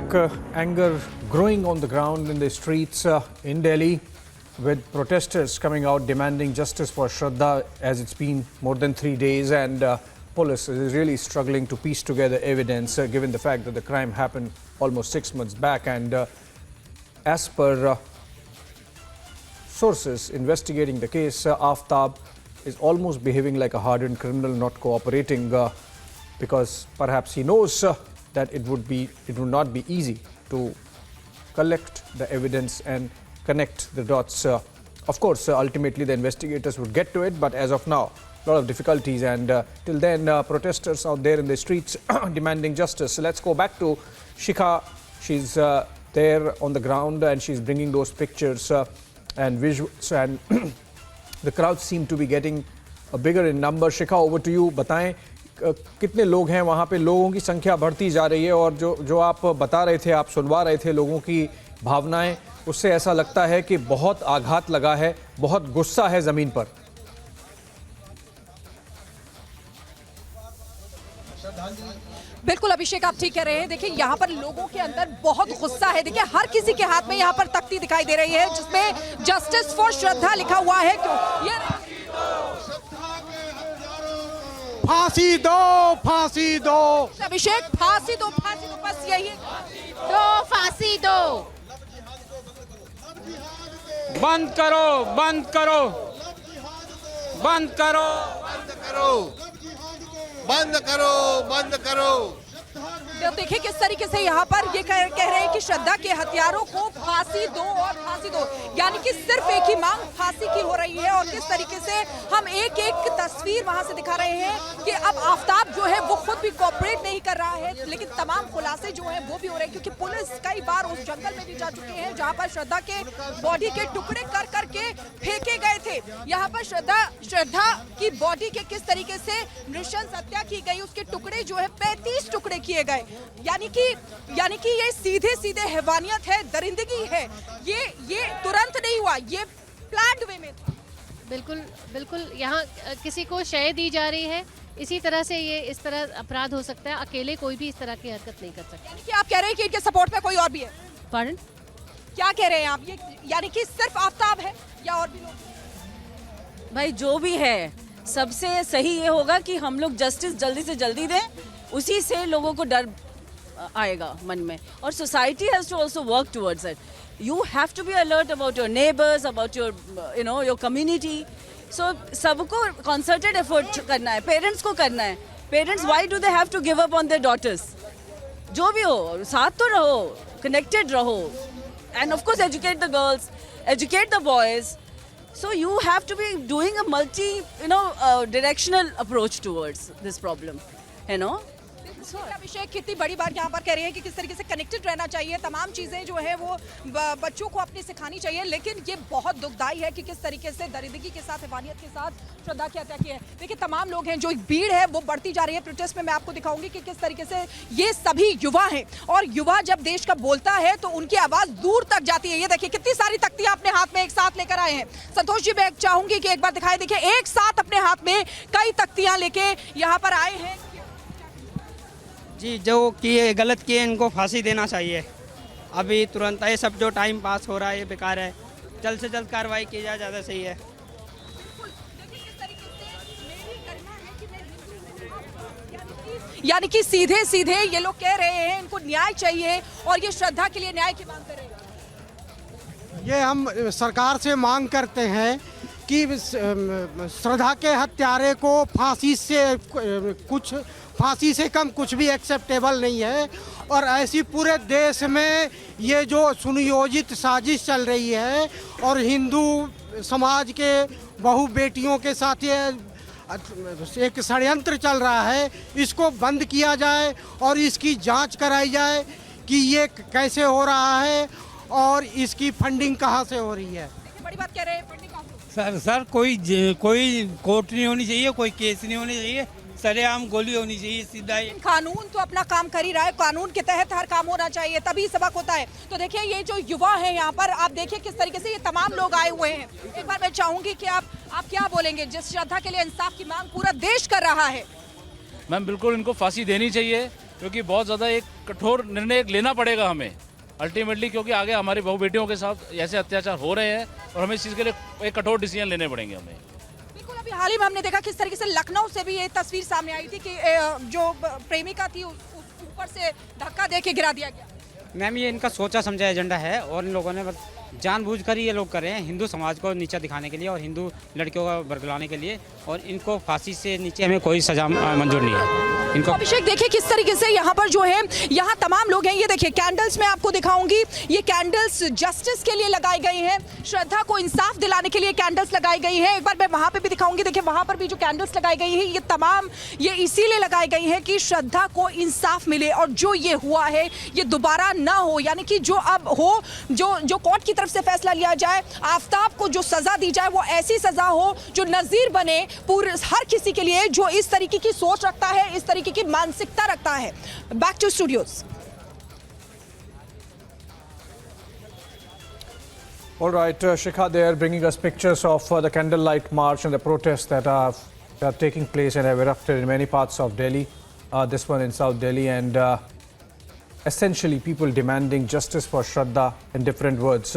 back. Anger growing on the ground in the streets in Delhi, with protesters coming out demanding justice for Shraddha, as it's been more than 3 days, and police is really struggling to piece together evidence given the fact that the crime happened almost 6 months back. And as per sources investigating the case, Aftab is almost behaving like a hardened criminal, not cooperating because perhaps he knows that it would not be easy to collect the evidence and connect the dots. Of course, ultimately the investigators would get to it, but as of now, a lot of difficulties, and till then, protesters out there in the streets demanding justice. So let's go back to Shikha. She's there on the ground and she's bringing those pictures and visuals, and the crowds seem to be getting bigger in number. Shikha, over to you. बताएं कितने लोग हैं वहाँ पे? लोगों की संख्या बढ़ती जा रही है और जो आप बता रहे थे, आप सुनवा रहे थे लोगों की भावनाएं, उससे ऐसा लगता है कि बहुत आघात लगा है, बहुत गुस्सा है जमीन पर। बिल्कुल अभिषेक, आप ठीक कह रहे हैं। देखिए यहाँ पर लोगों के अंदर बहुत गुस्सा है। देखिए हर किसी के हाथ में यहाँ पर तख्ती दिखाई दे रही है जिसमें जस्टिस फॉर श्रद्धा लिखा हुआ है। क्यों ये फांसी दो, फांसी दो अभिषेक, फांसी दो, बस यही दो, फांसी दो, बंद करो, बंद करो, बंद करो, बंद करो, बंद करो, बंद करो। देखिए किस तरीके से यहाँ पर ये कह रहे हैं कि श्रद्धा के हत्यारों को फांसी दो और फांसी दो, यानी कि सिर्फ एक ही मांग फांसी की हो रही है। और किस तरीके से हम एक एक तस्वीर वहां से दिखा रहे हैं कि अब आफ्ताब जो है वो खुद भी कोऑपरेट नहीं कर रहा है, लेकिन तमाम खुलासे जो है वो भी हो रहे हैं, क्योंकि पुलिस कई बार उस जंगल में भी जा चुके हैं जहाँ पर श्रद्धा के बॉडी के टुकड़े कर करके फेंके गए थे। यहाँ पर श्रद्धा की बॉडी के किस तरीके से नृशंस हत्या की गई, उसके टुकड़े जो है 35 टुकड़े किए गए, यानी कि ये सीधे सीधे हैवानियत है, दरिंदगी है। ये तुरंत नहीं हुआ, ये प्लान्ड वे में था। बिल्कुल बिल्कुल। यहाँ किसी को शय दी जा रही है, इसी तरह से ये इस तरह अपराध हो सकता है। अकेले कोई भी इस तरह की हरकत नहीं कर सकता। यानी कि आप कह रहे हैं कि इनके सपोर्ट में कोई और भी है? पार्डन? क्या कह रहे हैं आप? ये यानी कि सिर्फ आफ्ताब है या और भी लोग? भाई जो भी है, सबसे सही ये होगा कि हम लोग जस्टिस जल्दी से जल्दी दें, उसी से लोगों को डर आएगा मन में। और society has to also work towards it. You have to be alert about your neighbours, about your your community. So सबको कंसर्टेड एफर्ट करना है, पेरेंट्स को करना है। Parents why do they have to give up on their daughters? जो भी हो, साथ तो रहो, कनेक्टेड रहो, and of course educate the girls, educate the boys. So you have to be doing a directional approach towards this problem, you know. अभिषेक कितनी बड़ी बात यहाँ पर कह रही है कि किस तरीके से कनेक्टेड रहना चाहिए, तमाम चीजें जो है वो बच्चों को अपनी सिखानी चाहिए, लेकिन ये बहुत दुखदाई है कि किस तरीके से दरिंदगी के साथ, हैवानियत के साथ श्रद्धा की हत्या की है। देखिए तमाम लोग हैं, जो एक भीड़ है वो बढ़ती जा रही है प्रोटेस्ट में। मैं आपको दिखाऊंगी कि किस तरीके से ये सभी युवा हैं, और युवा जब देश का बोलता है तो उनकी आवाज दूर तक जाती है। ये देखिए कितनी सारी तख्तियां अपने हाथ में एक साथ लेकर आए हैं। संतोष जी, मैं चाहूंगी कि एक बार दिखाई। देखिए एक साथ अपने हाथ में कई तख्तियां लेके यहाँ पर आए हैं। जी, जो किए गलत किए इनको फांसी देना चाहिए अभी तुरंत। ये सब जो टाइम पास हो रहा है ये बेकार है, जल्द से जल्द कार्रवाई की जाए, ज़्यादा सही है। यानी कि सीधे सीधे ये लोग कह रहे हैं इनको न्याय चाहिए, और ये श्रद्धा के लिए न्याय की मांग कर रहे हैं। ये हम सरकार से मांग करते हैं कि श्रद्धा के हत्यारे को फांसी से कम कुछ भी एक्सेप्टेबल नहीं है। और ऐसी पूरे देश में ये जो सुनियोजित साजिश चल रही है और हिंदू समाज के बहु बेटियों के साथ ये एक षड्यंत्र चल रहा है, इसको बंद किया जाए और इसकी जांच कराई जाए कि ये कैसे हो रहा है और इसकी फंडिंग कहाँ से हो रही है। बड़ी बात कह रहे हैं, फंडिंग कहाँ से? सर कोई कोर्ट नहीं होनी चाहिए, कोई केस नहीं होनी चाहिए, सरेआम गोली होनी चाहिए सीधा ही। कानून तो अपना काम कर ही रहा है, कानून के तहत हर काम होना चाहिए, तभी सबक होता है। तो देखिए ये जो युवा है यहाँ पर, आप देखिए किस तरीके से ये तमाम लोग आए हुए हैं। एक बार मैं चाहूंगी कि आप क्या बोलेंगे, जिस श्रद्धा के लिए इंसाफ की मांग पूरा देश कर रहा है? मैम बिल्कुल इनको फांसी देनी चाहिए क्योंकि बहुत ज़्यादा एक कठोर निर्णय लेना पड़ेगा हमें अल्टीमेटली, क्योंकि आगे हमारी बहू बेटियों के साथ ऐसे अत्याचार हो रहे हैं और हमें इस चीज़ के लिए एक कठोर डिसीजन लेने पड़ेंगे हमें। बिल्कुल, अभी हाल ही में हमने देखा किस तरीके से लखनऊ से भी ये तस्वीर सामने आई थी कि जो प्रेमिका थी ऊपर से धक्का दे के गिरा दिया गया। मैम ये इनका सोचा समझा एजेंडा है और इन लोगों ने बस जानबूझकर ये लोग कर रहे हैं हिंदू समाज को नीचा दिखाने के लिए और हिंदू लड़कियों को बरगलाने के लिए, और इनको फांसी से नीचे हमें कोई सजा मंजूर नहीं है इनको। अभिषेक देखिए किस तरीके से यहाँ पर जो है यहाँ तमाम लोग हैं, ये देखिए कैंडल्स मैं आपको दिखाऊंगी, ये कैंडल्स जस्टिस के लिए लगाई गई हैं, श्रद्धा को इंसाफ दिलाने के लिए कैंडल्स लगाई गई है। एक बार मैं वहाँ पे भी दिखाऊंगी, देखिए वहाँ पर भी जो कैंडल्स लगाई गई है ये तमाम ये इसीलिए लगाई गई है कि श्रद्धा को इंसाफ मिले और जो ये हुआ है ये दोबारा ना हो, यानी कि जो अब हो, जो कोर्ट की तरफ से फैसला लिया जाए, आफ्ताब को जो सजा दी जाए वो ऐसी सजा हो जो नजीर बने पूरे हर किसी के लिए जो इस तरीके की सोच रखता है, इस तरीके की मानसिकता रखता है। Back to studios. All right, Shikha, they are bringing us pictures of the candlelight march and the protests that are taking place and have erupted in many parts of Delhi. This one in South Delhi, and essentially people demanding justice for Shraddha in different words.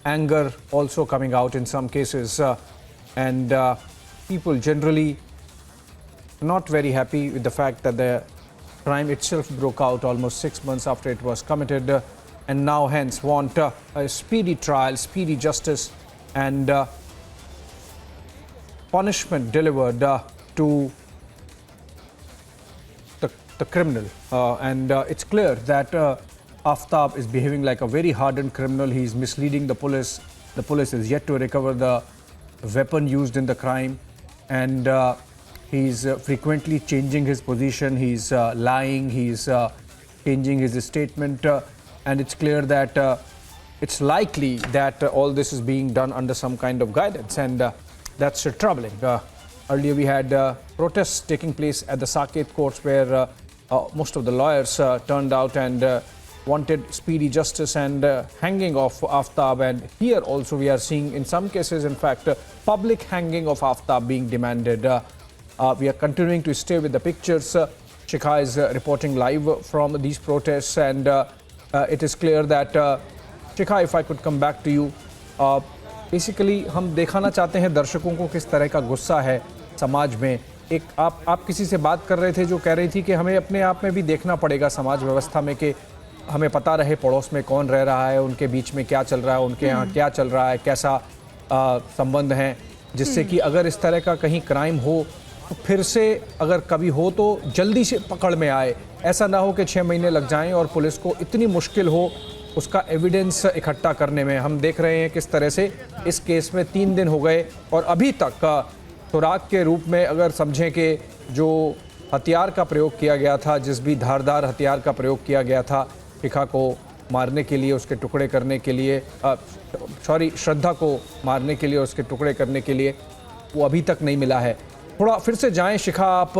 Anger also coming out in some cases, and people generally not very happy with the fact that the crime itself broke out almost 6 months after it was committed, and now hence want a speedy trial, speedy justice, and punishment delivered to the criminal. And it's clear that Aftab is behaving like a very hardened criminal. He is misleading the police. The police is yet to recover the weapon used in the crime, and he's frequently changing his position. He's lying. He's changing his statement, and it's clear that it's likely that all this is being done under some kind of guidance, and that's troubling. Earlier we had protests taking place at the Saket courts where most of the lawyers turned out and wanted speedy justice and hanging of Aftab, and here also we are seeing in some cases in fact public hanging of Aftab being demanded. We are continuing to stay with the pictures. Shikha is reporting live from these protests, and it is clear that Shikha, if I could come back to you, basically हम दिखाना चाहते हैं दर्शकों को किस तरह का गुस्सा है समाज में। एक आप किसी से बात कर रहे थे जो कह रही थी कि हमें अपने आप में भी देखना पड़ेगा समाज व्यवस्था में कि हमें पता रहे पड़ोस में कौन रह रहा है, उनके बीच में क्या चल रहा है, उनके यहाँ क्या चल रहा है, कैसा संबंध है, जिससे कि अगर इस तरह का कहीं क्राइम हो तो फिर से अगर कभी हो तो जल्दी से पकड़ में आए। ऐसा ना हो कि 6 महीने लग जाएं और पुलिस को इतनी मुश्किल हो उसका एविडेंस इकट्ठा करने में। हम देख रहे हैं किस तरह से इस केस में 3 दिन हो गए और अभी तक सुराग के रूप में अगर समझें कि जो हथियार का प्रयोग किया गया था, जिस भी धारदार हथियार का प्रयोग किया गया था शिखा को मारने के लिए, उसके टुकड़े करने के लिए, श्रद्धा को मारने के लिए, उसके टुकड़े करने के लिए, वो अभी तक नहीं मिला है। थोड़ा फिर से जाएं शिखा आप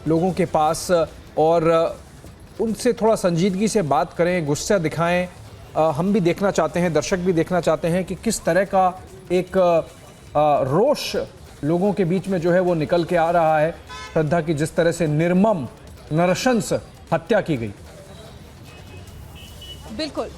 लोगों के पास और उनसे थोड़ा संजीदगी से बात करें, गुस्सा दिखाएं। हम भी देखना चाहते हैं, दर्शक भी देखना चाहते हैं कि किस तरह का एक रोष लोगों के बीच में जो है वो निकल के आ रहा है श्रद्धा की जिस तरह से निर्मम नरशंस हत्या की गई। बिल्कुल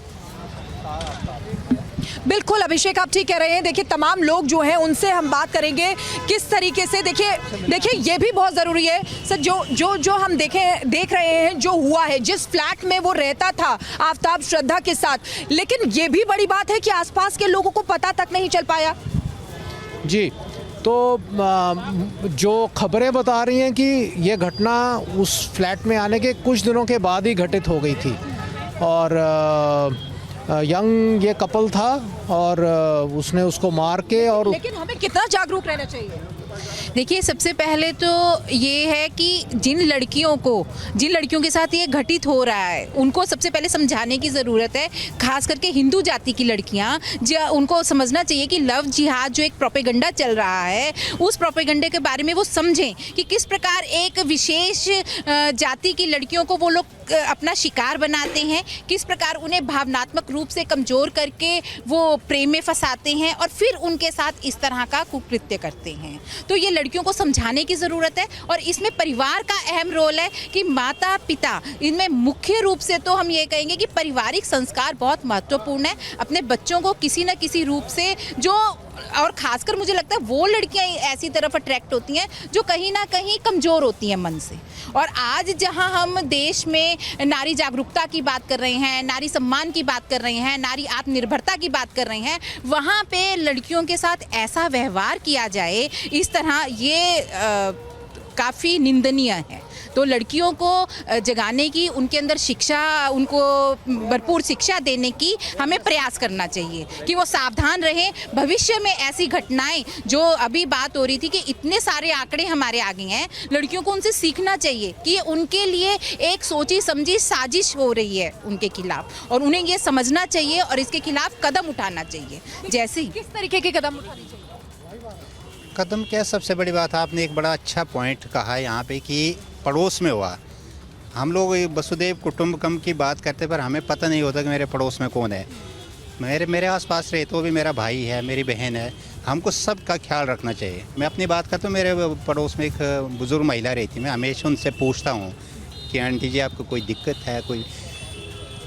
बिल्कुल अभिषेक, आप ठीक कह रहे हैं। देखिए तमाम लोग जो हैं उनसे हम बात करेंगे किस तरीके से। देखिए ये भी बहुत ज़रूरी है सर, जो हम देख रहे हैं जो हुआ है, जिस फ्लैट में वो रहता था आफ्ताब श्रद्धा के साथ, लेकिन ये भी बड़ी बात है कि आसपास के लोगों को पता तक नहीं चल पाया। जी, तो जो खबरें बता रही हैं कि ये घटना उस फ्लैट में आने के कुछ दिनों के बाद ही घटित हो गई थी और यंग ये कपल था और उसने उसको मार के और लेकिन हमें कितना जागरूक रहना चाहिए? देखिए सबसे पहले तो ये है कि जिन लड़कियों के साथ ये घटित हो रहा है उनको सबसे पहले समझाने की ज़रूरत है। खास करके हिंदू जाति की लड़कियां उनको समझना चाहिए कि लव जिहाद जो एक प्रोपेगेंडा चल रहा है, उस प्रोपेगेंडे के बारे में वो समझें कि किस प्रकार एक विशेष जाति की लड़कियों को वो लोग अपना शिकार बनाते हैं, किस प्रकार उन्हें भावनात्मक रूप से कमज़ोर करके वो प्रेम में फंसाते हैं और फिर उनके साथ इस तरह का कुकृत्य करते हैं। तो ये लड़कियों को समझाने की ज़रूरत है और इसमें परिवार का अहम रोल है कि माता पिता, इनमें मुख्य रूप से तो हम ये कहेंगे कि पारिवारिक संस्कार बहुत महत्वपूर्ण है। अपने बच्चों को किसी न किसी रूप से जो, और खासकर मुझे लगता है वो लड़कियां ऐसी तरफ अट्रैक्ट होती हैं जो कहीं ना कहीं कमज़ोर होती हैं मन से। और आज जहां हम देश में नारी जागरूकता की बात कर रहे हैं, नारी सम्मान की बात कर रहे हैं, नारी आत्मनिर्भरता की बात कर रहे हैं, वहां पे लड़कियों के साथ ऐसा व्यवहार किया जाए इस तरह, ये काफ़ी निंदनीय है। तो लड़कियों को जगाने की, उनके अंदर शिक्षा, उनको भरपूर शिक्षा देने की हमें प्रयास करना चाहिए कि वो सावधान रहें। भविष्य में ऐसी घटनाएं, जो अभी बात हो रही थी कि इतने सारे आंकड़े हमारे आगे हैं, लड़कियों को उनसे सीखना चाहिए कि उनके लिए एक सोची समझी साजिश हो रही है उनके खिलाफ, और उन्हें ये समझना चाहिए और इसके खिलाफ कदम उठाना चाहिए। जैसे किस तरीके के कदम उठाने चाहिए? कदम क्या, सबसे बड़ी बात आपने एक बड़ा अच्छा पॉइंट कहा यहाँ पे कि पड़ोस में हुआ। हम लोग वसुदेव कुटुंबकम की बात करते पर हमें पता नहीं होता कि मेरे पड़ोस में कौन है। मेरे आसपास रहे तो भी मेरा भाई है, मेरी बहन है, हमको सबका ख्याल रखना चाहिए। मैं अपनी बात करता हूँ, मेरे पड़ोस में एक बुज़ुर्ग महिला रहती, मैं हमेशा उनसे पूछता हूँ कि आंटी जी आपको कोई दिक्कत है, कोई,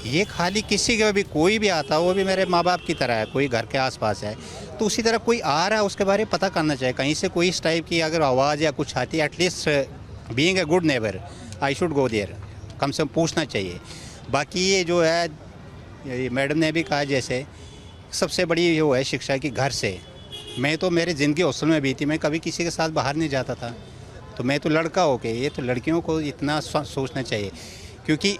ये खाली किसी का भी कोई भी आता, वो भी मेरे माँ बाप की तरह है, कोई घर के आसपास है तो उसी तरह कोई आ रहा है उसके बारे में पता करना चाहिए। कहीं से कोई इस टाइप की अगर आवाज़ या कुछ आती है, at least being a good neighbour I should go there, कम से कम पूछना चाहिए। बाकी ये जो है, ये मैडम ने भी कहा, जैसे सबसे बड़ी वो है शिक्षा की घर से। मैं तो मेरी ज़िंदगी हॉस्टल में बीती, मैं कभी किसी के साथ बाहर नहीं जाता था, तो मैं तो लड़का होके, ये तो लड़कियों को इतना सोचना चाहिए, क्योंकि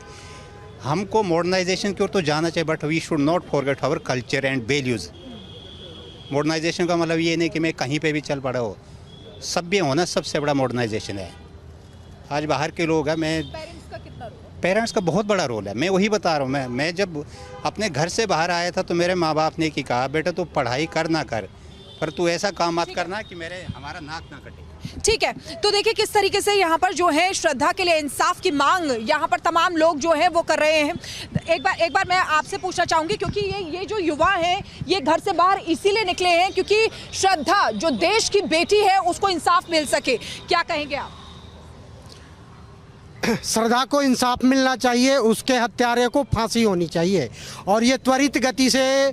हमको मॉडर्नाइजेशन की ओर तो जाना चाहिए, but we should not forget our culture and values. Modernization का मतलब ये नहीं कि मैं कहीं पे भी चल पड़ा हो, सभ्य होना सबसे बड़ा मॉडर्नाइजेशन है। आज बाहर के लोग हैं, मैं पेरेंट्स का बहुत बड़ा रोल है, मैं वही बता रहा हूँ। मैं जब अपने घर से बाहर आया था तो मेरे माँ बाप ने कहा, बेटा तू पढ़ाई कर ना कर, पर तू ऐसा काम मत करना कि हमारा नाक ना कटे। ठीक है, तो देखिए किस तरीके से यहाँ पर जो है श्रद्धा के लिए इंसाफ की मांग यहाँ पर तमाम लोग जो है वो कर रहे हैं। एक बार मैं आपसे पूछना चाहूंगी, क्योंकि ये जो युवा हैं ये घर से बाहर इसीलिए निकले हैं क्योंकि श्रद्धा जो देश की बेटी है उसको इंसाफ मिल सके, क्या कहेंगे आप? श्रद्धा को इंसाफ मिलना चाहिए, उसके हत्यारे को फांसी होनी चाहिए और ये त्वरित गति से